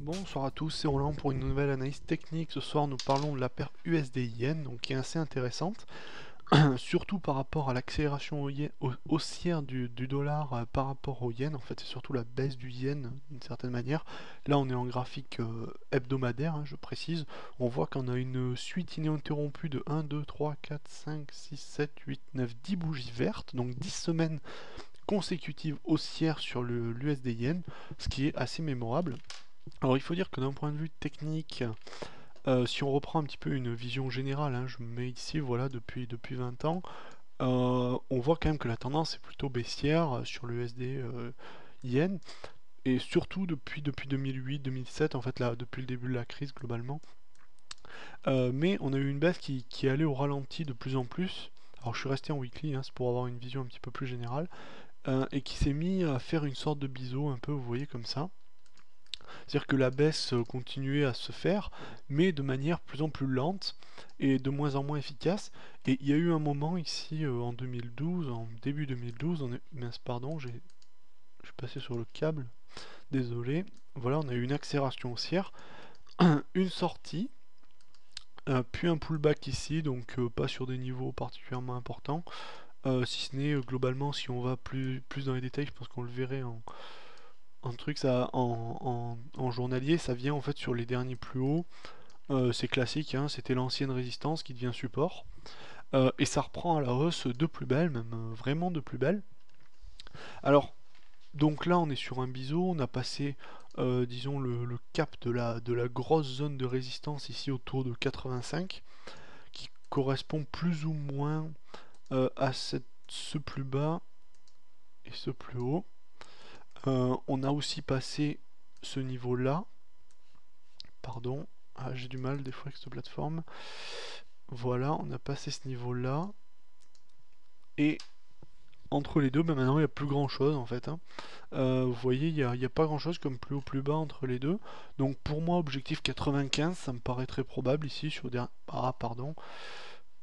Bonsoir à tous, c'est Roland pour une nouvelle analyse technique. Ce soir, nous parlons de la paire USD-Yen, donc qui est assez intéressante, surtout par rapport à l'accélération haussière du dollar par rapport au yen. En fait, c'est surtout la baisse du yen d'une certaine manière. Là, on est en graphique hebdomadaire, je précise. On voit qu'on a une suite ininterrompue de 1, 2, 3, 4, 5, 6, 7, 8, 9, 10 bougies vertes, donc 10 semaines consécutives haussières sur l'USD-Yen, ce qui est assez mémorable. Alors il faut dire que d'un point de vue technique, si on reprend un petit peu une vision générale, je me mets ici, voilà, depuis 20 ans, on voit quand même que la tendance est plutôt baissière sur le USD yen, et surtout depuis 2008-2007, en fait, là, depuis le début de la crise globalement. Mais on a eu une baisse qui est allée au ralenti de plus en plus. Alors je suis resté en weekly, c'est pour avoir une vision un petit peu plus générale, et qui s'est mis à faire une sorte de biseau, un peu, vous voyez, comme ça. C'est-à-dire que la baisse continuait à se faire, mais de manière plus en plus lente et de moins en moins efficace. Et il y a eu un moment ici en 2012, en début 2012, mince pardon, je suis passé sur le câble, désolé. Voilà, on a eu une accélération haussière, une sortie, puis un pullback ici, donc pas sur des niveaux particulièrement importants. Si ce n'est globalement, si on va plus dans les détails, je pense qu'on le verrait en truc, ça, en journalier, ça vient en fait sur les derniers plus hauts. C'est classique, c'était l'ancienne résistance qui devient support. Et ça reprend à la hausse de plus belle, même vraiment de plus belle. Alors, donc là, on est sur un biseau, on a passé, disons, le cap de la grosse zone de résistance ici autour de 85, qui correspond plus ou moins à ce plus bas et ce plus haut. On a aussi passé ce niveau-là. Pardon, j'ai du mal des fois avec cette plateforme. Voilà, on a passé ce niveau-là. Et entre les deux, maintenant il n'y a plus grand chose en fait. Vous voyez, il n'y a pas grand chose comme plus haut plus bas entre les deux. Donc pour moi, objectif 95, ça me paraît très probable ici sur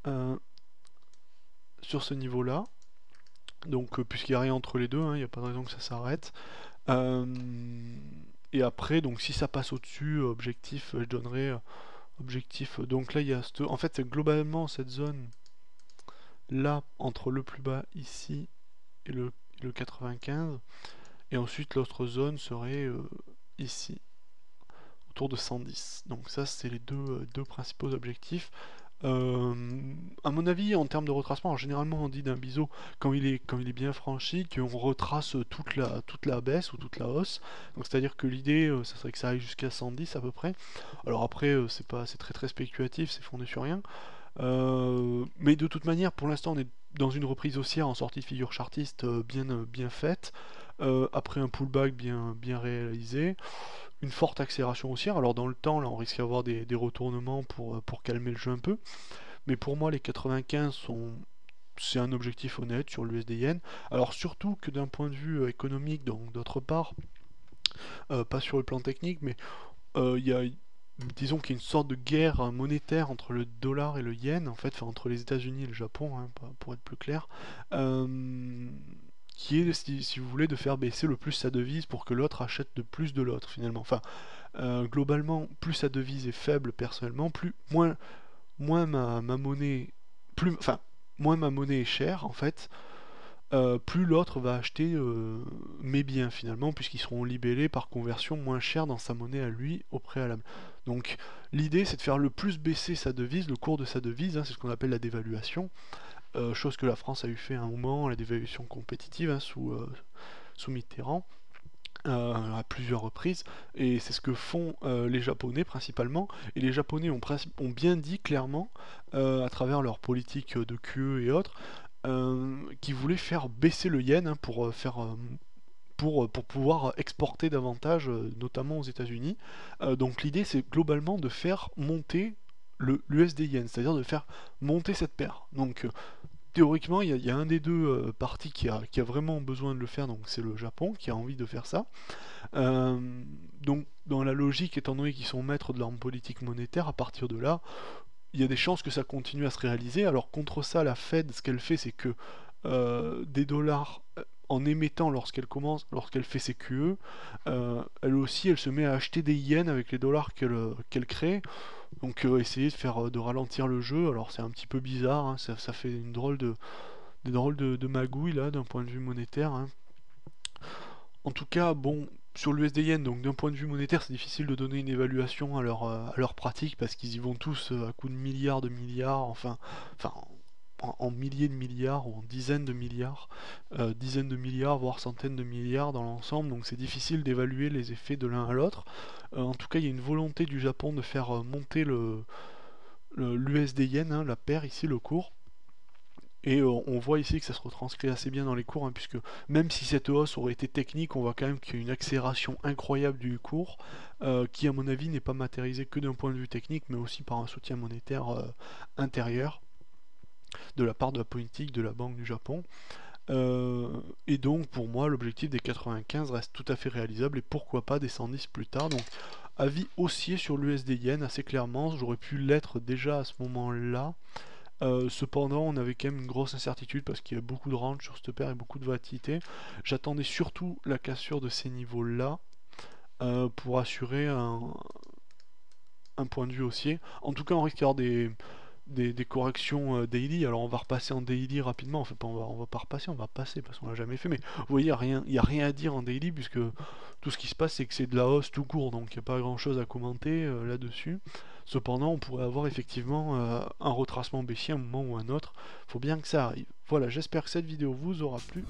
euh, sur ce niveau-là. Donc puisqu'il n'y a rien entre les deux, il n'y a pas de raison que ça s'arrête. Euh, et après, donc si ça passe au-dessus, objectif, je donnerai objectif. Donc là, il y a en fait, c'est globalement cette zone là entre le plus bas ici et le 95. Et ensuite, l'autre zone serait ici, autour de 110. Donc ça, c'est les deux principaux objectifs. À mon avis, en termes de retracement, alors généralement on dit d'un biseau quand il est bien franchi qu'on retrace toute la baisse ou toute la hausse. Donc c'est-à-dire que l'idée, ça serait que ça aille jusqu'à 110 à peu près. Alors après, c'est très très spéculatif, c'est fondé sur rien. Mais de toute manière, pour l'instant, on est dans une reprise haussière en sortie de figure chartiste bien faite, après un pullback bien réalisé, une forte accélération haussière. Alors dans le temps, là, on risque d'avoir des retournements pour calmer le jeu un peu. Mais pour moi, les 95 c'est un objectif honnête sur l'USD Yen. Alors surtout que d'un point de vue économique, donc d'autre part, pas sur le plan technique, mais disons qu'il y a une sorte de guerre monétaire entre le dollar et le yen, en fait, enfin, entre les États-Unis et le Japon, pour être plus clair, euh, qui est, si vous voulez, de faire baisser le plus sa devise pour que l'autre achète de plus de l'autre, finalement. Enfin, globalement, plus sa devise est faible personnellement, moins ma monnaie, moins ma monnaie est chère, en fait, plus l'autre va acheter mes biens finalement, puisqu'ils seront libellés par conversion moins cher dans sa monnaie à lui au préalable. Donc l'idée c'est de faire le plus baisser sa devise, le cours de sa devise, c'est ce qu'on appelle la dévaluation, chose que la France a eu fait à un moment, la dévaluation compétitive sous Mitterrand. À plusieurs reprises, et c'est ce que font les Japonais principalement, et les Japonais ont bien dit clairement, à travers leur politique de QE et autres, qui voulaient faire baisser le yen pour pouvoir exporter davantage, notamment aux États-Unis. Donc l'idée c'est globalement de faire monter l'USD yen, c'est-à-dire de faire monter cette paire. Donc théoriquement, il y a un des deux parties qui a vraiment besoin de le faire, donc c'est le Japon qui a envie de faire ça. Donc, dans la logique, étant donné qu'ils sont maîtres de leur politique monétaire, à partir de là, il y a des chances que ça continue à se réaliser. Alors, contre ça, la Fed, ce qu'elle fait, c'est que des dollars en émettant lorsqu'elle fait ses QE, elle aussi elle se met à acheter des yens avec les dollars qu'elle crée. Donc essayer de faire de ralentir le jeu. Alors c'est un petit peu bizarre, hein, ça fait une des drôles de magouille là d'un point de vue monétaire, hein. En tout cas, bon, sur l'USD Yen, donc d'un point de vue monétaire, c'est difficile de donner une évaluation à leur pratique parce qu'ils y vont tous à coups de milliards, enfin en milliers de milliards ou en dizaines de milliards, voire centaines de milliards dans l'ensemble, donc c'est difficile d'évaluer les effets de l'un à l'autre. En tout cas, il y a une volonté du Japon de faire monter l'USD Yen, hein, la paire ici, le cours. Et on voit ici que ça se retranscrit assez bien dans les cours, hein, puisque même si cette hausse aurait été technique, on voit quand même qu'il y a une accélération incroyable du cours, qui à mon avis n'est pas matérialisée que d'un point de vue technique, mais aussi par un soutien monétaire intérieur de la part de la politique de la Banque du Japon. Et donc pour moi l'objectif des 95 reste tout à fait réalisable et pourquoi pas des 110 plus tard. Donc avis haussier sur l'USD Yen assez clairement, j'aurais pu l'être déjà à ce moment-là. Cependant, on avait quand même une grosse incertitude parce qu'il y a beaucoup de range sur cette paire et beaucoup de volatilité. J'attendais surtout la cassure de ces niveaux-là pour assurer un point de vue haussier. En tout cas, on risque d'avoir des corrections daily. Alors, on va repasser en daily rapidement. Enfin, on va pas repasser, on va passer parce qu'on l'a jamais fait. Mais vous voyez, il n'y a rien à dire en daily puisque tout ce qui se passe, c'est que c'est de la hausse tout court. Donc, il n'y a pas grand-chose à commenter là-dessus. Cependant, on pourrait avoir effectivement un retracement baissier à un moment ou un autre. Faut bien que ça arrive. Voilà, j'espère que cette vidéo vous aura plu.